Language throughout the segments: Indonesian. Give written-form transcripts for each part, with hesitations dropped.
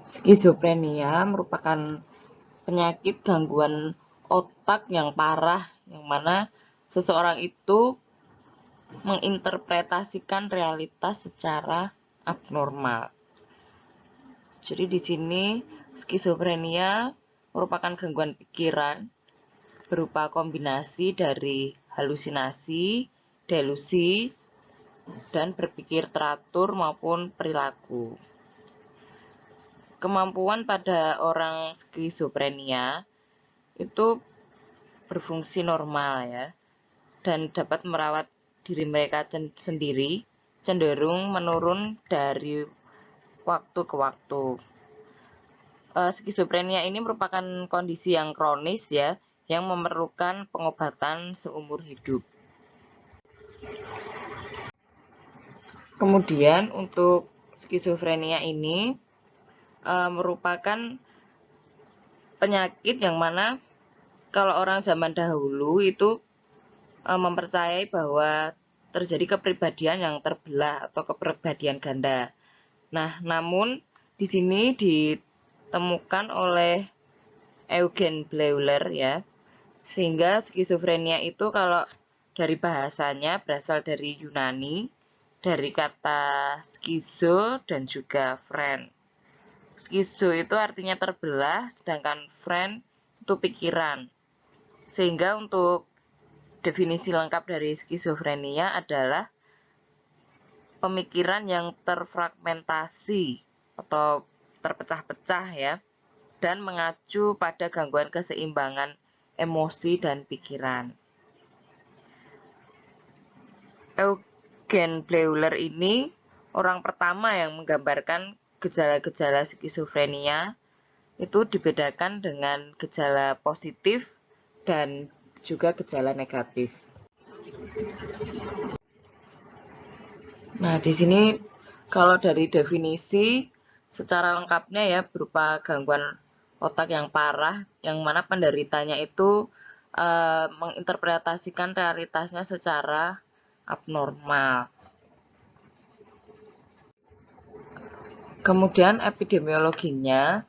Skizofrenia merupakan penyakit gangguan otak yang parah, yang mana seseorang itu menginterpretasikan realitas secara abnormal. Jadi di sini skizofrenia merupakan gangguan pikiran berupa kombinasi dari halusinasi, delusi, dan berpikir teratur maupun perilaku. Kemampuan pada orang skizofrenia itu berfungsi normal ya, dan dapat merawat diri mereka sendiri cenderung menurun dari waktu ke waktu. Skizofrenia ini merupakan kondisi yang kronis ya, yang memerlukan pengobatan seumur hidup. Kemudian untuk skizofrenia ini merupakan penyakit yang mana kalau orang zaman dahulu itu mempercayai bahwa terjadi kepribadian yang terbelah atau kepribadian ganda. Nah, namun di sini ditemukan oleh Eugen Bleuler ya, sehingga skizofrenia itu kalau dari bahasanya berasal dari Yunani, dari kata skizo dan juga friend. Skizo itu artinya terbelah, sedangkan friend itu pikiran. Sehingga untuk definisi lengkap dari skizofrenia adalah pemikiran yang terfragmentasi atau terpecah-pecah ya, dan mengacu pada gangguan keseimbangan emosi dan pikiran. Eugen Bleuler ini orang pertama yang menggambarkan gejala-gejala skizofrenia itu dibedakan dengan gejala positif dan juga gejala negatif. Nah, di sini kalau dari definisi secara lengkapnya ya berupa gangguan otak yang parah, yang mana penderitanya itu menginterpretasikan realitasnya secara abnormal. Kemudian epidemiologinya,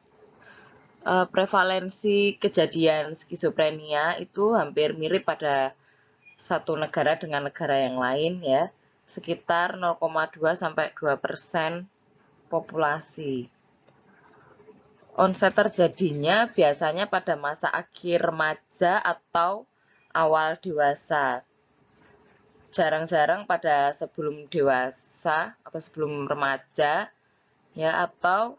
prevalensi kejadian skizofrenia itu hampir mirip pada satu negara dengan negara yang lain ya, sekitar 0,2-2% populasi. Onset terjadinya biasanya pada masa akhir remaja atau awal dewasa. Jarang-jarang pada sebelum dewasa atau sebelum remaja ya, atau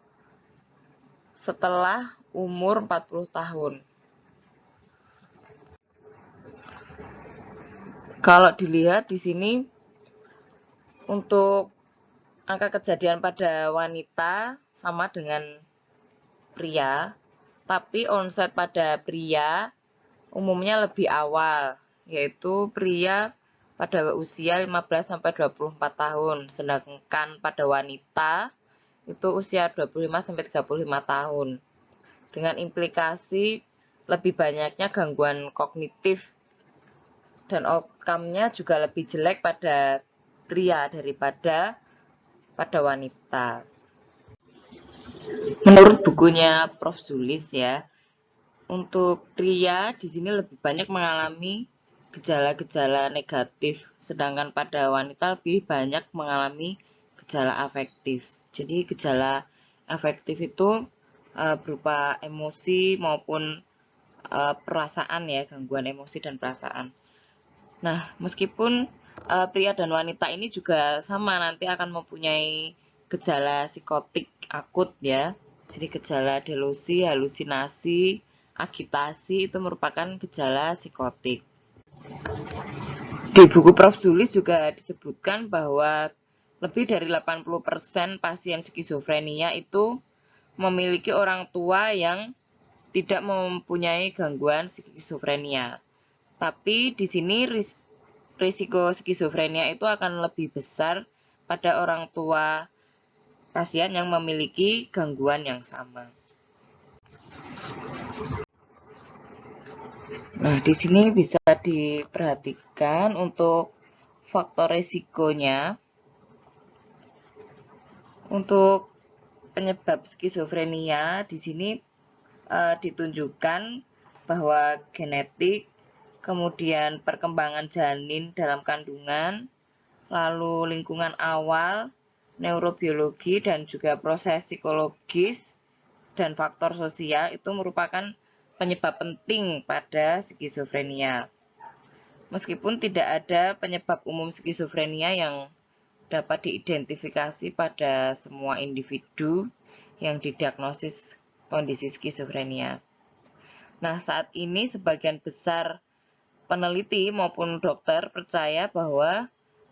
setelah umur 40 tahun. Kalau dilihat di sini untuk angka kejadian pada wanita sama dengan pria, tapi onset pada pria umumnya lebih awal, yaitu pria pada usia 15-24 tahun, sedangkan pada wanita itu usia 25-35 tahun. Dengan implikasi lebih banyaknya gangguan kognitif dan outcome-nya juga lebih jelek pada pria daripada pada wanita. Menurut bukunya Prof. Zulis ya, untuk pria di sini lebih banyak mengalami gejala-gejala negatif, sedangkan pada wanita lebih banyak mengalami gejala afektif. Jadi gejala afektif itu berupa emosi maupun perasaan ya, gangguan emosi dan perasaan. Nah, meskipun pria dan wanita ini juga sama nanti akan mempunyai gejala psikotik akut ya. Jadi gejala delusi, halusinasi, agitasi itu merupakan gejala psikotik. Di buku Prof. Zulis juga disebutkan bahwa lebih dari 80% pasien skizofrenia itu memiliki orang tua yang tidak mempunyai gangguan skizofrenia. Tapi di sini risiko skizofrenia itu akan lebih besar pada orang tua pasien yang memiliki gangguan yang sama. Nah, di sini bisa diperhatikan untuk faktor risikonya. Untuk penyebab skizofrenia di sini ditunjukkan bahwa genetik, kemudian perkembangan janin dalam kandungan, lalu lingkungan awal, neurobiologi, dan juga proses psikologis dan faktor sosial itu merupakan penyebab penting pada skizofrenia. Meskipun tidak ada penyebab umum skizofrenia yang dapat diidentifikasi pada semua individu yang didiagnosis kondisi skizofrenia. Nah, saat ini sebagian besar peneliti maupun dokter percaya bahwa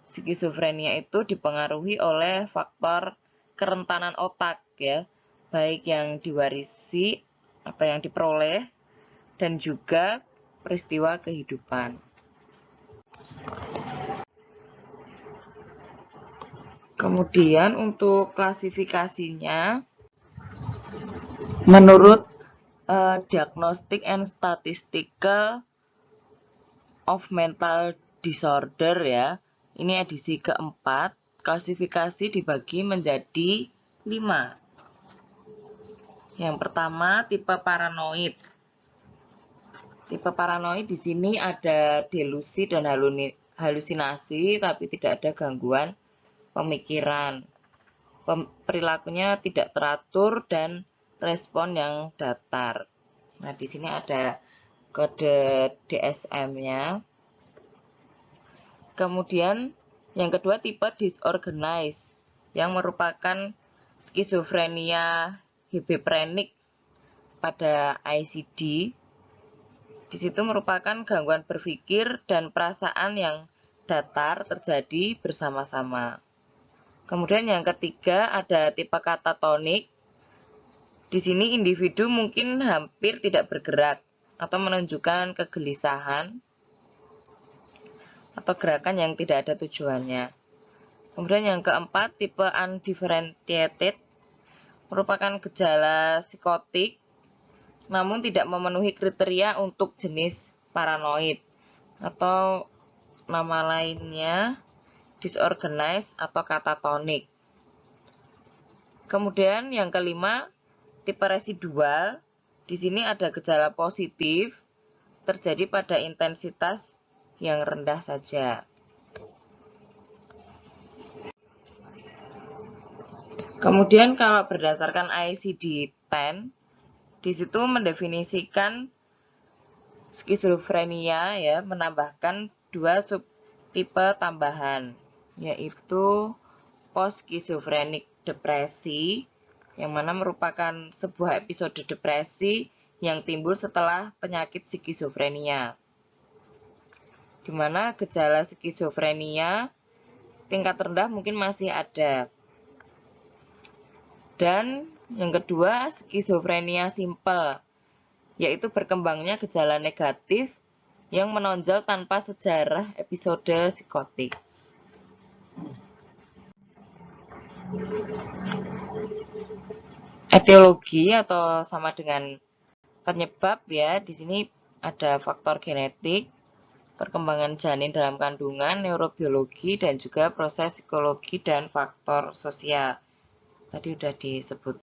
skizofrenia itu dipengaruhi oleh faktor kerentanan otak ya, baik yang diwarisi atau yang diperoleh dan juga peristiwa kehidupan. Kemudian untuk klasifikasinya menurut Diagnostic and Statistical of Mental Disorder ya. Ini edisi keempat. Klasifikasi dibagi menjadi 5. Yang pertama tipe paranoid. Tipe paranoid di sini ada delusi dan halusinasi tapi tidak ada gangguan pemikiran. Perilakunya tidak teratur dan respon yang datar. Nah, di sini ada kode DSM-nya. Kemudian yang kedua tipe disorganized yang merupakan skizofrenia hebeprenik pada ICD. Di situ merupakan gangguan berpikir dan perasaan yang datar terjadi bersama-sama. Kemudian yang ketiga ada tipe katatonik. Di sini individu mungkin hampir tidak bergerak atau menunjukkan kegelisahan atau gerakan yang tidak ada tujuannya. Kemudian yang keempat, tipe undifferentiated merupakan gejala psikotik namun tidak memenuhi kriteria untuk jenis paranoid atau nama lainnya disorganized atau katatonik. Kemudian yang kelima, tipe residual. Di sini ada gejala positif terjadi pada intensitas yang rendah saja. Kemudian kalau berdasarkan ICD-10, di situ mendefinisikan skizofrenia ya, menambahkan 2 subtipe tambahan, yaitu post-schizophrenic depresi, yang mana merupakan sebuah episode depresi yang timbul setelah penyakit skizofrenia, di mana gejala skizofrenia tingkat rendah mungkin masih ada. Dan yang kedua, skizofrenia simpel, yaitu berkembangnya gejala negatif yang menonjol tanpa sejarah episode psikotik. Etiologi atau sama dengan penyebab ya, di sini ada faktor genetik, perkembangan janin dalam kandungan, neurobiologi, dan juga proses psikologi dan faktor sosial. Tadi sudah disebut.